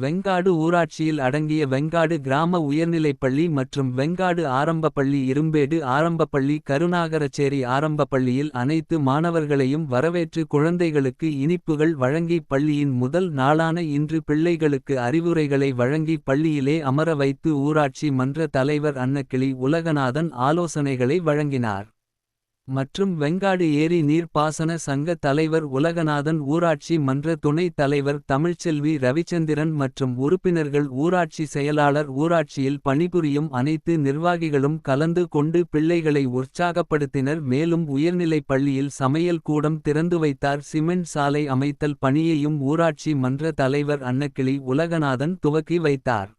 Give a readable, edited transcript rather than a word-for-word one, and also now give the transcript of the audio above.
வெங்காடு ஊராட்சியில் அடங்கிய வெங்காடு கிராம உயர்நிலைப்பள்ளி மற்றும் வெங்காடு ஆரம்பப்பள்ளி இரும்பேடு ஆரம்பப்பள்ளி கருநாகரச்சேரி ஆரம்பப்பள்ளியில் அனைத்து மாணவர்களையும் வரவேற்று குழந்தைகளுக்கு இனிப்புகள் வழங்கி பள்ளியின் முதல் நாளான இன்று பிள்ளைகளுக்கு அறிவுரைகளை வழங்கி பள்ளியிலே அமர வைத்து ஊராட்சி மன்ற தலைவர் அன்னக்கிளி உலகநாதன் ஆலோசனைகளை வழங்கினார். மற்றும் வெங்காடு ஏரி நீர் பாசன சங்க தலைவர் உலகநாதன் ஊராட்சி மன்ற துணை தலைவர் தமிழ்ச்செல்வி ரவிச்சந்திரன் மற்றும் உறுப்பினர்கள் ஊராட்சி செயலாளர் ஊராட்சியில் பணிபுரியும் அனைத்து நிர்வாகிகளும் கலந்து கொண்டு பிள்ளைகளை உற்சாகப்படுத்தினர். மேலும் உயர்நிலைப் பள்ளியில் சமையல் கூடம் திறந்து வைத்தார். சிமெண்ட் சாலை அமைத்தல் பணியையும் ஊராட்சி மன்ற தலைவர் அன்னக்கிளி உலகநாதன் துவக்கி வைத்தார்.